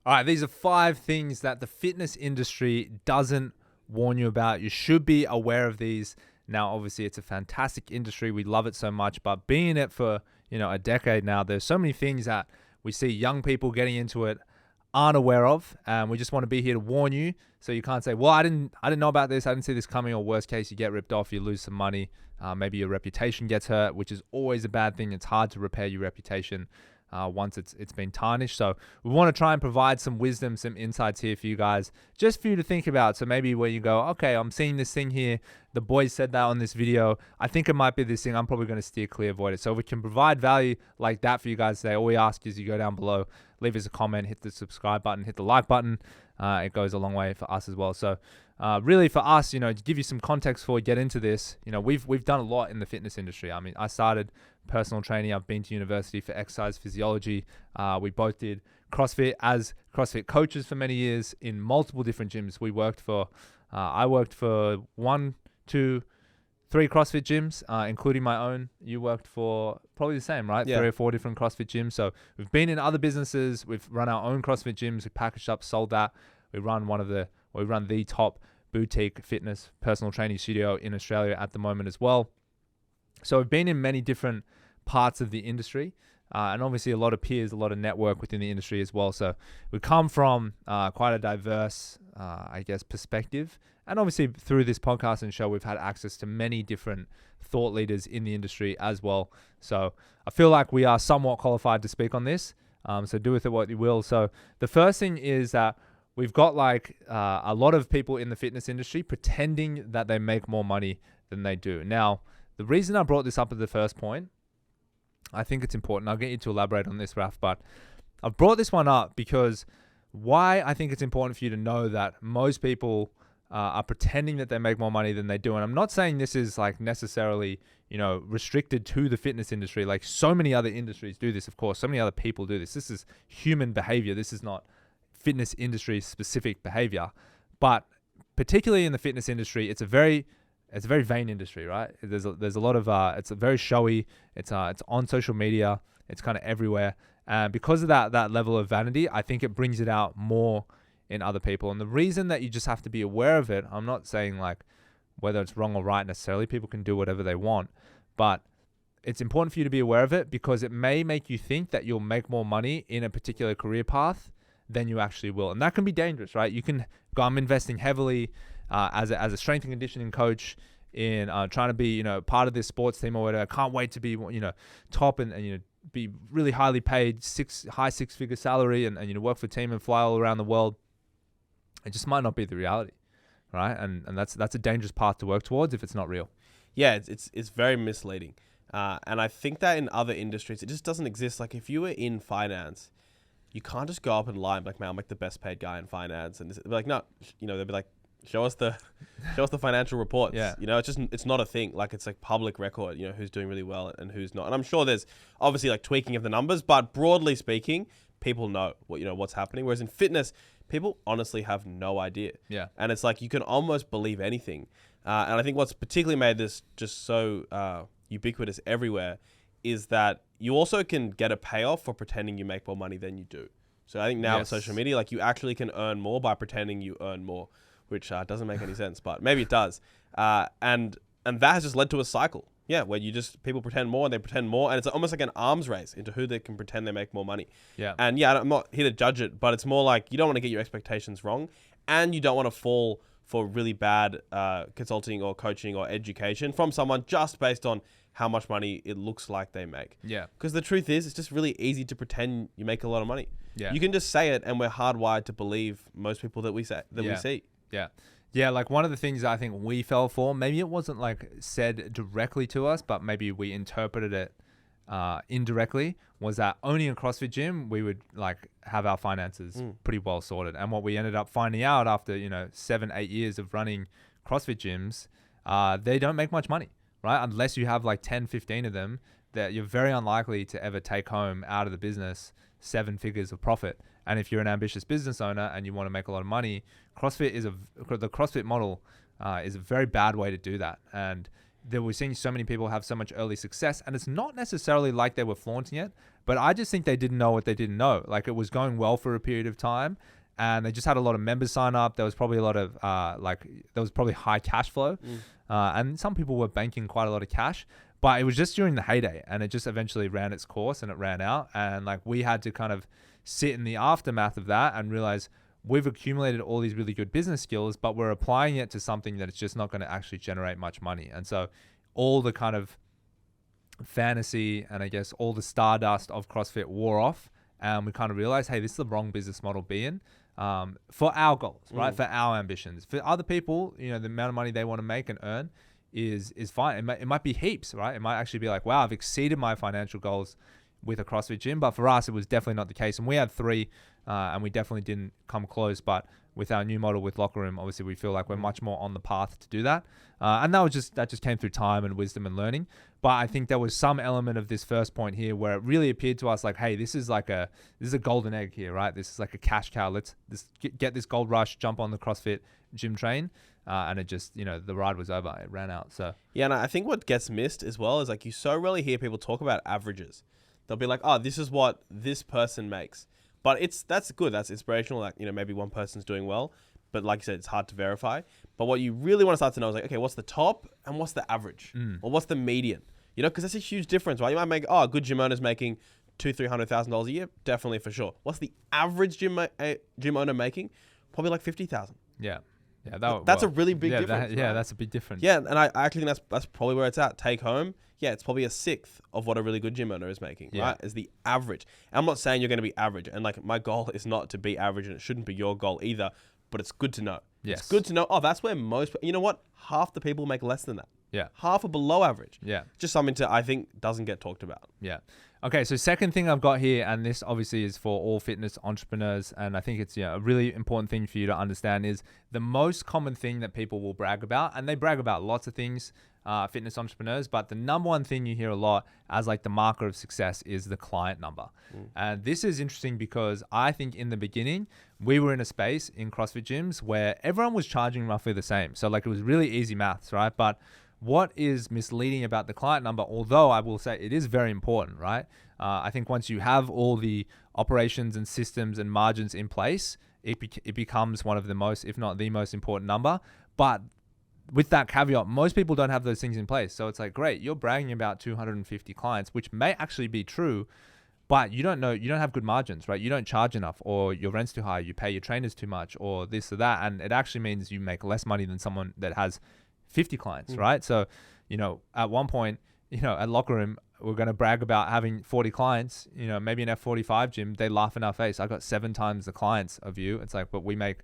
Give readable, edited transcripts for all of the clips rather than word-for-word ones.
All right, these are 5 things that the fitness industry doesn't warn you about. You should be aware of these. Now, obviously, it's a fantastic industry. We love it so much, but being in it for, a decade now, there's so many things that we see young people getting into it aren't aware of, and we just want to be here to warn you. So you can't say, well, I didn't know about this, I didn't see this coming, or worst case, you get ripped off, you lose some money, maybe your reputation gets hurt, which is always a bad thing. It's hard to repair your reputation once it's been tarnished. So we want to try and provide some wisdom, some insights here for you guys, just for you to think about. So maybe where you go, okay, I'm seeing this thing here, the boys said that on this video, I think it might be this thing, I'm probably going to steer clear, avoid it. So if we can provide value like that for you guys today, all we ask is you go down below, leave us a comment, hit the subscribe button, hit the like button. It goes a long way for us as well. So really for us, to give you some context before we get into this, we've done a lot in the fitness industry. I mean, I started personal training. I've been to university for exercise physiology. We both did CrossFit as CrossFit coaches for many years in multiple different gyms. I worked for 1, 2, 3 CrossFit gyms, including my own. You worked for probably the same, right? Yeah. 3 or 4 different CrossFit gyms. So we've been in other businesses. We've run our own CrossFit gyms. We packaged up, sold that. We run the top boutique fitness personal training studio in Australia at the moment as well. So we've been in many different parts of the industry, and obviously a lot of peers, a lot of network within the industry as well. So we come from quite a diverse, perspective. And obviously through this podcast and show, we've had access to many different thought leaders in the industry as well. So I feel like we are somewhat qualified to speak on this. So do with it what you will. So the first thing is that we've got a lot of people in the fitness industry pretending that they make more money than they do. Now, the reason I brought this up at the first point, I think it's important. I'll get you to elaborate on this, Raf, but I've brought this one up because why I think it's important for you to know that most people are pretending that they make more money than they do. And I'm not saying this is necessarily, restricted to the fitness industry. Like so many other industries do this, of course. So many other people do this. This is human behavior. This is not fitness industry specific behavior. But particularly in the fitness industry, it's a very vain industry, right? There's a lot of it's a very showy. It's on social media. It's kind of everywhere, and because of that level of vanity, I think it brings it out more in other people. And the reason that you just have to be aware of it, I'm not saying whether it's wrong or right necessarily. People can do whatever they want, but it's important for you to be aware of it because it may make you think that you'll make more money in a particular career path than you actually will, and that can be dangerous, right? You can go, I'm investing heavily as a strength and conditioning coach in trying to be part of this sports team or whatever. I can't wait to be top and be really highly paid, high 6-figure salary and work for a team and fly all around the world. It just might not be the reality, right? And that's a dangerous path to work towards if it's not real. Yeah, it's very misleading, and I think that in other industries it just doesn't exist. Like if you were in finance, you can't just go up and lie and be like, man, I'm the best paid guy in finance, and they'd be like, no, they'd be like, show us the financial reports. Yeah. It's not a thing. Like it's public record, who's doing really well and who's not. And I'm sure there's obviously tweaking of the numbers, but broadly speaking, people know what's happening. Whereas in fitness, people honestly have no idea. Yeah. And it's you can almost believe anything. And I think what's particularly made this just so ubiquitous everywhere is that you also can get a payoff for pretending you make more money than you do. So I think now with social media, you actually can earn more by pretending you earn more, which doesn't make any sense, but maybe it does. And that has just led to a cycle. Yeah, where people pretend more and they pretend more, and it's almost like an arms race into who they can pretend they make more money. Yeah. And yeah, I'm not here to judge it, but it's more you don't want to get your expectations wrong, and you don't want to fall for really bad consulting or coaching or education from someone just based on how much money it looks like they make. Yeah. Because the truth is, it's just really easy to pretend you make a lot of money. Yeah. You can just say it, and we're hardwired to believe most people that we see. Yeah. Yeah, one of the things I think we fell for, maybe it wasn't said directly to us, but maybe we interpreted it indirectly, was that owning a CrossFit gym, we would have our finances pretty well sorted. And what we ended up finding out after 7-8 years of running CrossFit gyms, they don't make much money, right? Unless you have 10-15 of them, that you're very unlikely to ever take home out of the business 7 figures of profit. And if you're an ambitious business owner and you want to make a lot of money, the CrossFit model is a very bad way to do that. And that we're seeing so many people have so much early success, and it's not necessarily like they were flaunting it, but I just think they didn't know what they didn't know. Like, it was going well for a period of time, and they just had a lot of members sign up. There was probably a lot of there was probably high cash flow, and some people were banking quite a lot of cash. But it was just during the heyday, and it just eventually ran its course and it ran out. And like, we had to kind of sit in the aftermath of that and realize we've accumulated all these really good business skills, but we're applying it to something that it's just not going to actually generate much money. And so all the kind of fantasy and I guess all the stardust of CrossFit wore off, and we kind of realized, hey, this is the wrong business model to be in. For our goals, right? For our ambitions. For other people, the amount of money they want to make and earn is fine. It might be heaps, right? It might actually be like, wow, I've exceeded my financial goals with a CrossFit gym. But for us, it was definitely not the case. And we had 3, and we definitely didn't come close. But with our new model with Locker Room, obviously we feel like we're much more on the path to do that. And that just came through time and wisdom and learning. But I think there was some element of this first point here where it really appeared to us like, hey, this is a golden egg here, right? This is like a cash cow. Let's get this gold rush, jump on the CrossFit gym train. And it just, the ride was over. It ran out. So yeah, and I think what gets missed as well is like, you so rarely hear people talk about averages. They'll be like, oh, this is what this person makes. But that's good. That's inspirational. Like, maybe one person's doing well, but like you said, it's hard to verify. But what you really want to start to know is like, okay, what's the top and what's the average? Or what's the median? Because that's a huge difference, right? You might make, a good gym owner's making $200,000-$300,000 a year. Definitely, for sure. What's the average gym owner making? Probably like 50,000. Yeah. Yeah, that's a really big difference. Right? That's a big difference. Yeah, and I actually think that's probably where it's at. Take home, it's probably a sixth of what a really good gym owner is making, right? Is the average. And I'm not saying you're going to be average, and like, my goal is not to be average, and it shouldn't be your goal either, but it's good to know. Yes. It's good to know, that's where half the people make less than that. Yeah. Half are below average. Yeah. Just something I think doesn't get talked about. Yeah. Okay, so second thing I've got here, and this obviously is for all fitness entrepreneurs, and I think it's a really important thing for you to understand, is the most common thing that people will brag about, and they brag about lots of things, fitness entrepreneurs, but the number one thing you hear a lot as like the marker of success is the client number. And this is interesting because I think in the beginning, we were in a space in CrossFit gyms where everyone was charging roughly the same. So like, it was really easy maths, right? But what is misleading about the client number, although I will say it is very important, right? I think once you have all the operations and systems and margins in place, it becomes one of the most, if not the most important number. But with that caveat, most people don't have those things in place. So it's like, great, you're bragging about 250 clients, which may actually be true, but you don't have good margins, right? You don't charge enough, or your rent's too high, you pay your trainers too much, or this or that. And it actually means you make less money than someone that has 50 clients, right? So, at one point, at Locker Room, we're going to brag about having 40 clients, maybe in F45 gym, they laugh in our face. I got 7 times the clients of you. It's like, but we make,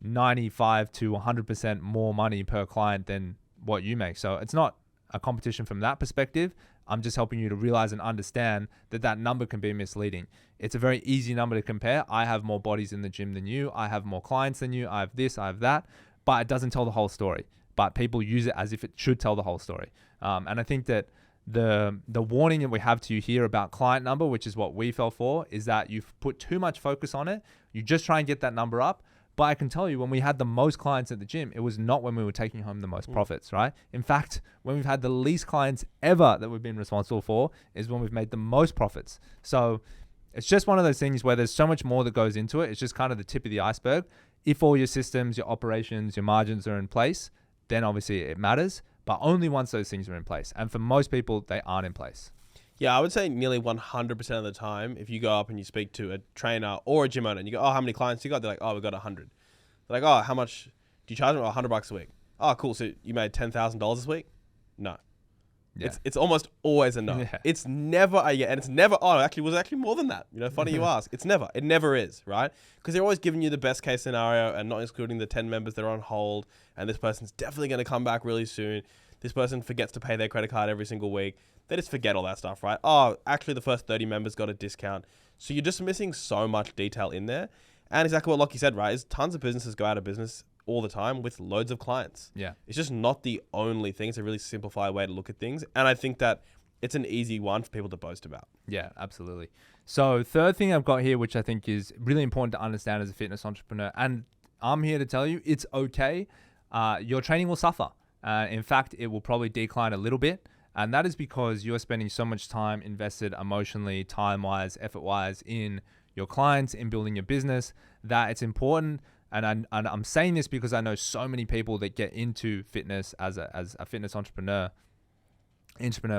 95 to 100% more money per client than what you make. So it's not a competition from that perspective. I'm just helping you to realize and understand that number can be misleading. It's a very easy number to compare. I have more bodies in the gym than you. I have more clients than you. I have this, I have that, but it doesn't tell the whole story. But people use it as if it should tell the whole story. And I think that the warning that we have to you here about client number, which is what we fell for, is that you've put too much focus on it. You just try and get that number up. But I can tell you, when we had the most clients at the gym, it was not when we were taking home the most profits, right? In fact, when we've had the least clients ever that we've been responsible for is when we've made the most profits. So it's just one of those things where there's so much more that goes into it. It's just kind of the tip of the iceberg. If all your systems, your operations, your margins are in place, then obviously it matters, but only once those things are in place. And for most people, they aren't in place. Yeah, I would say nearly 100% of the time, if you go up and you speak to a trainer or a gym owner and you go, oh, how many clients do you got? They're like, oh, we got 100. They're like, oh, how much do you charge them? Oh, $100 a week. Oh, cool. So you made $10,000 this week? No. Yeah. It's almost always a no. Yeah. It's never a yeah. And it's never, oh, actually, was it actually more than that? Funny you ask. It never is, right? Because they're always giving you the best case scenario and not including the 10 members that are on hold. And this person's definitely going to come back really soon. This person forgets to pay their credit card every single week. They just forget all that stuff, right? Oh, actually, the first 30 members got a discount. So you're just missing so much detail in there. And exactly what Lockie said, right? Is tons of businesses go out of business all the time with loads of clients. Yeah. It's just not the only thing. It's a really simplified way to look at things. And I think that it's an easy one for people to boast about. Yeah, absolutely. So third thing I've got here, which I think is really important to understand as a fitness entrepreneur, and I'm here to tell you it's okay. Your training will suffer. In fact, it will probably decline a little bit. And that is because you're spending so much time invested emotionally, time-wise, effort-wise in your clients, in building your business, that it's important. And I'm saying this because I know so many people that get into fitness as a fitness entrepreneur,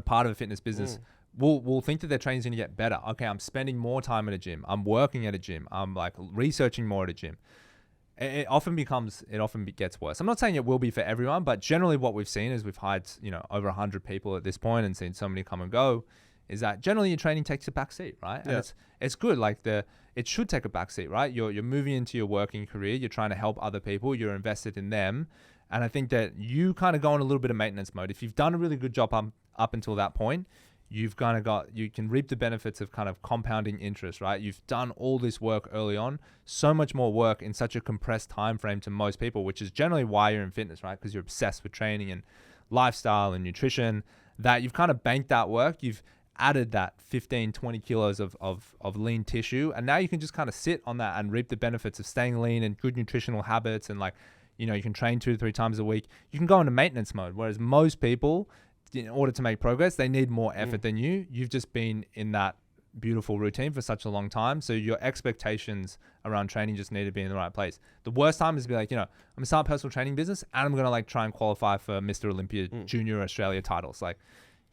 part of a fitness business, will think that their training's going to get better. Okay, I'm spending more time at a gym. I'm working at a gym. I'm like researching more at a gym. It often gets worse. I'm not saying it will be for everyone, but generally what we've seen is we've hired, over 100 people at this point and seen so many come and go, is that generally your training takes a back seat, right? Yeah. And it's good. Like it should take a back seat, right? You're moving into your working career. You're trying to help other people. You're invested in them. And I think that you kind of go in a little bit of maintenance mode. If you've done a really good job up until that point, you've kind of you can reap the benefits of kind of compounding interest, right? You've done all this work early on, so much more work in such a compressed time frame to most people, which is generally why you're in fitness, right? Because you're obsessed with training and lifestyle and nutrition, that you've kind of banked that work. You've added that 15, 20 kilos of lean tissue. And now you can just kind of sit on that and reap the benefits of staying lean and good nutritional habits. And you can train 2 to 3 times a week. You can go into maintenance mode. Whereas most people, in order to make progress, they need more effort than you. You've just been in that beautiful routine for such a long time. So your expectations around training just need to be in the right place. The worst time is to be like, I'm going to start a personal training business and I'm going to try and qualify for Mr. Olympia Junior Australia titles.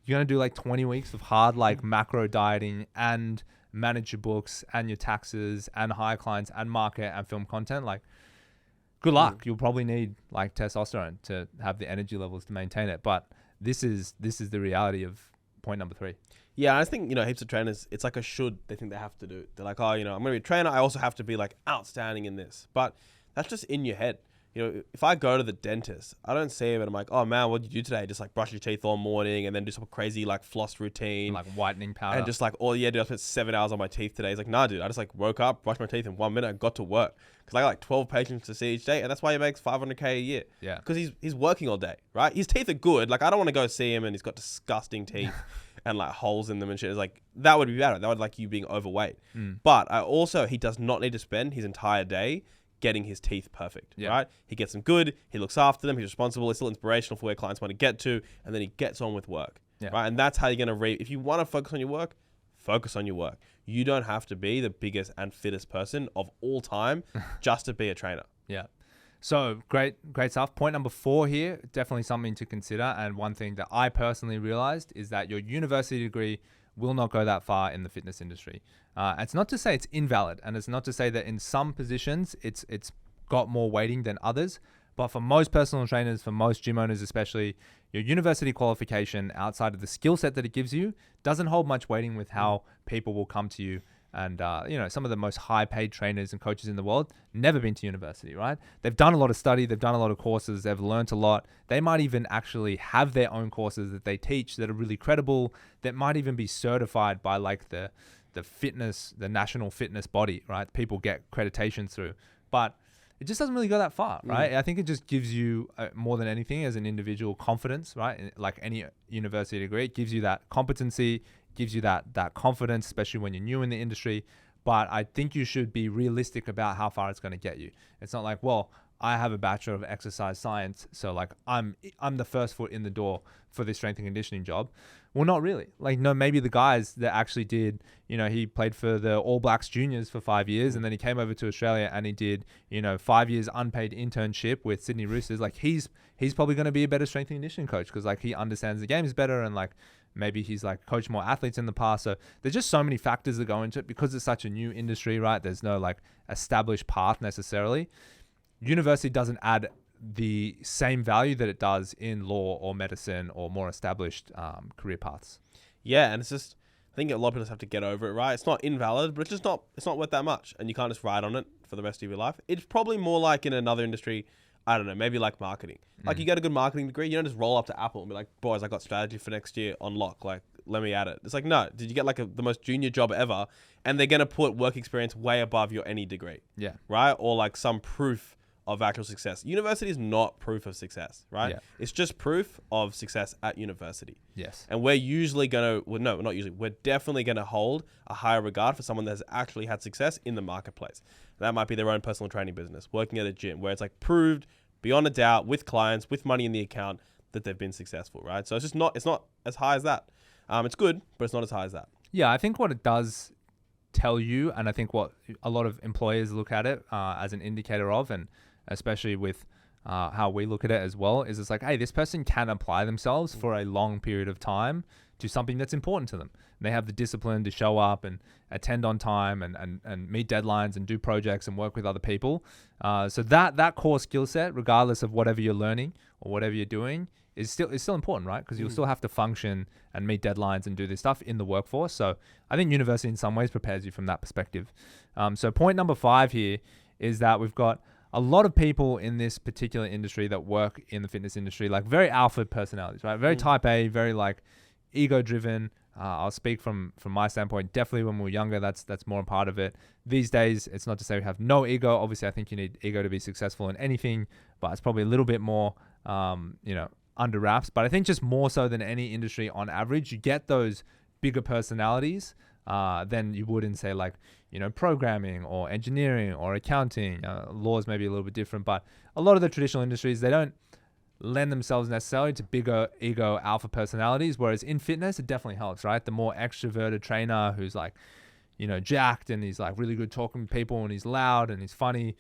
You're going to do 20 weeks of hard macro dieting and manage your books and your taxes and hire clients and market and film content. Good luck. You'll probably need testosterone to have the energy levels to maintain it. But this is the reality of point number 3. Yeah, I think, heaps of trainers, it's like a should they think they have to do. They're like, oh, I'm going to be a trainer. I also have to be outstanding in this. But that's just in your head. If I go to the dentist, I don't see him and I'm like, oh man, what did you do today? Just brush your teeth all morning and then do some crazy floss routine. Whitening powder. And just oh yeah, dude, I spent 7 hours on my teeth today. He's like, nah, dude, I just woke up, brushed my teeth in 1 minute and got to work. Because I got 12 patients to see each day. And that's why he makes $500K a year. Yeah. Because he's working all day, right? His teeth are good. I don't want to go see him and he's got disgusting teeth and holes in them and shit. It's that would be better. That would you being overweight. But he does not need to spend his entire day getting his teeth perfect, right? He gets them good. He looks after them. He's responsible. He's still inspirational for where clients want to get to. And then he gets on with work, right? And that's how you're going to if you want to focus on your work, focus on your work. You don't have to be the biggest and fittest person of all time just to be a trainer. Yeah. So great stuff. Point number 4 here, definitely something to consider. And one thing that I personally realized is that your university degree will not go that far in the fitness industry. It's not to say it's invalid, and it's not to say that in some positions it's got more weighting than others. But for most personal trainers, for most gym owners especially, your university qualification outside of the skill set that it gives you doesn't hold much weighting with how people will come to you. And, some of the most high paid trainers and coaches in the world never been to university, right? They've done a lot of study. They've done a lot of courses. They've learned a lot. They might even actually have their own courses that they teach that are really credible, that might even be certified by the national fitness body, right? People get accreditation through, but it just doesn't really go that far, right? I think it just gives you more than anything as an individual confidence, right? Like any university degree, it gives you that competency, gives you that confidence, especially when you're new in the industry. But I think you should be realistic about how far it's going to get you. It's not I have a Bachelor of Exercise Science, so I'm the first foot in the door for this strength and conditioning job. Well, not really. No, maybe the guys that actually did, he played for the All Blacks juniors for 5 years, and then he came over to Australia and he did, 5 years unpaid internship with Sydney Roosters. He's probably going to be a better strength and conditioning coach because he understands the games better, and maybe he's coached more athletes in the past. So there's just so many factors that go into it because it's such a new industry, right? There's no established path necessarily. University doesn't add the same value that it does in law or medicine or more established career paths. Yeah, and it's just, I think a lot of people just have to get over it, right? It's not invalid, but it's not worth that much, and you can't just ride on it for the rest of your life. It's probably more in another industry, I don't know, maybe marketing. You get a good marketing degree, you don't just roll up to Apple and be like, boys, I got strategy for next year on lock. Let me add it. It's no, did you get the most junior job ever? And they're going to put work experience way above your any degree. Yeah. Right? Or some proof of actual success. University is not proof of success, right? Yeah. It's just proof of success at university. Yes. And we're usually going to, not usually, we're definitely going to hold a higher regard for someone that has actually had success in the marketplace. That might be their own personal training business, working at a gym, where it's proved beyond a doubt with clients, with money in the account, that they've been successful, right? So it's not as high as that. It's good, but it's not as high as that. Yeah, I think what it does tell you, and I think what a lot of employers look at it as an indicator of, and especially with how we look at it as well, is it's like, hey, this person can apply themselves for a long period of time to something that's important to them. And they have the discipline to show up and attend on time and meet deadlines and do projects and work with other people. So that core skill set, regardless of whatever you're learning or whatever you're doing, is still important, right? Because you'll still have to function and meet deadlines and do this stuff in the workforce. So I think university in some ways prepares you from that perspective. So point number 5 here is that we've got a lot of people in this particular industry that work in the fitness industry, like very alpha personalities, right? Very type A, very like ego driven. I'll speak from my standpoint. Definitely when we were younger, that's more a part of it. These days, it's not to say we have no ego. Obviously, I think you need ego to be successful in anything, but it's probably a little bit more, under wraps. But I think just more so than any industry on average, you get those bigger personalities than you would in, say, like, programming or engineering or accounting. Laws may be a little bit different, but a lot of the traditional industries, they don't lend themselves necessarily to bigger ego alpha personalities, whereas in fitness it definitely helps, right? The more extroverted trainer who's like, jacked and he's like really good talking to people and he's loud and he's funny,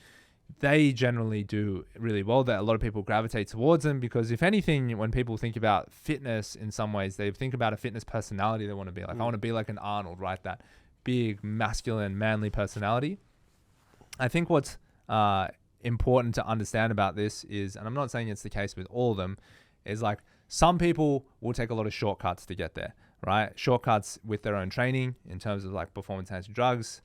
they generally do really well. That a lot of people gravitate towards them, because if anything, when people think about fitness in some ways, they think about a fitness personality they want to be like. I want to be like an Arnold, right? That big masculine manly personality. I think what's important to understand about this is, and I'm not saying it's the case with all of them, is like some people will take a lot of shortcuts to get there, right? Shortcuts with their own training in terms of like performance enhancing drugs,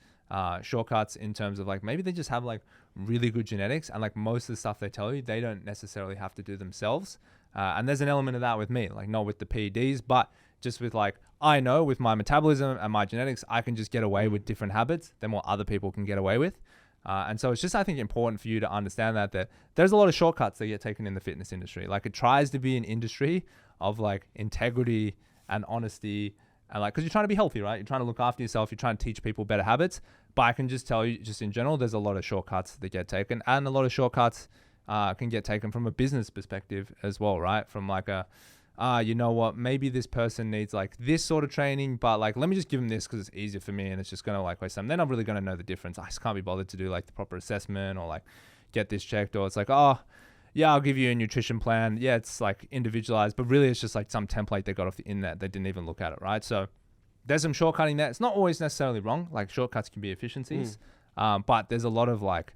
shortcuts in terms of like maybe they just have like really good genetics, and like most of the stuff they tell you they don't necessarily have to do themselves. And there's an element of that with me, like not with the PEDs, but just with like, I know with my metabolism and my genetics, I can just get away with different habits than what other people can get away with. And so it's just, I think, important for you to understand that there's a lot of shortcuts that get taken in the fitness industry. Like it tries to be an industry of like integrity and honesty, and like, cause you're trying to be healthy, right? You're trying to look after yourself. You're trying to teach people better habits. But I can just tell you, just in general, there's a lot of shortcuts that get taken, and a lot of shortcuts can get taken from a business perspective as well, right? From like you know what, maybe this person needs like this sort of training, but like, let me just give them this because it's easier for me and it's just going to like waste time. Then I'm really going to know the difference. I just can't be bothered to do like the proper assessment or like get this checked, or it's like, oh yeah, I'll give you a nutrition plan. Yeah, it's like individualized, but really it's just like some template they got off the internet. They didn't even look at it, right? So there's some shortcutting there. It's not always necessarily wrong. Like shortcuts can be efficiencies, but there's a lot of like,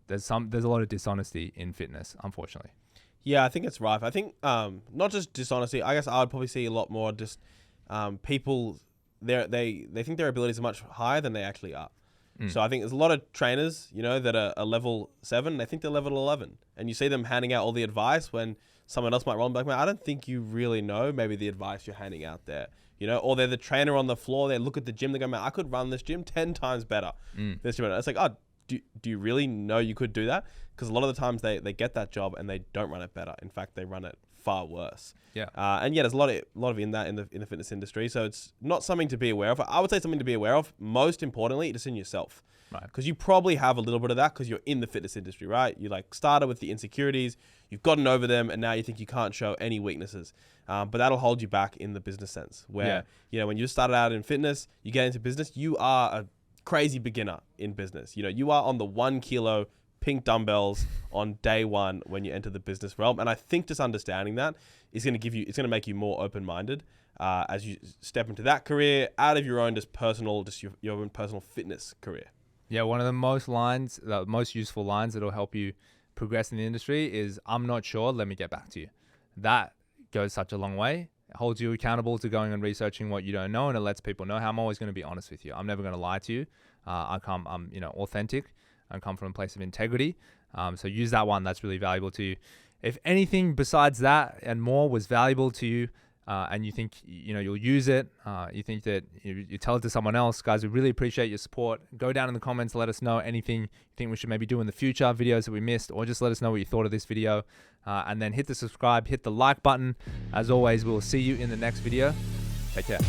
there's a lot of dishonesty in fitness, unfortunately. Yeah, I think it's rife. I think not just dishonesty. I guess I would probably see a lot more just people, they think their abilities are much higher than they actually are. So I think there's a lot of trainers, that are level 7. They think they're level 11. And you see them handing out all the advice when someone else might run back. Man, I don't think you really know maybe the advice you're handing out there. Or they're the trainer on the floor. They look at the gym. They go, man, I could run this gym 10 times better. This gym. It's like, oh, do you really know you could do that? Because a lot of the times they get that job and they don't run it better. In fact, they run it far worse. Yeah. And yeah, there's a lot of in the fitness industry. So it's not something to be aware of. I would say something to be aware of. Most importantly, just in yourself. Right. Because you probably have a little bit of that because you're in the fitness industry, right? You like started with the insecurities, you've gotten over them, and now you think you can't show any weaknesses. But that'll hold you back in the business sense. Where when you started out in fitness, you get into business, you are a crazy beginner in business. You are on the 1 kilo pink dumbbells on day one when you enter the business realm. And I think just understanding that is going to make you more open-minded as you step into that career out of your own your own personal fitness career. Yeah, one of the most useful lines that'll help you progress in the industry is, I'm not sure, let me get back to you. That goes such a long way. It holds you accountable to going and researching what you don't know, and it lets people know, I'm always going to be honest with you. I'm never going to lie to you. I'm authentic. I come from a place of integrity. So use that one. That's really valuable to you. If anything besides that and more was valuable to you, and you think you'll use it, you think that you tell it to someone else, guys, we really appreciate your support. Go down in the comments, let us know anything you think we should maybe do in the future, videos that we missed, or just let us know what you thought of this video, and then hit the subscribe, hit the like button. As always, we'll see you in the next video. Take care.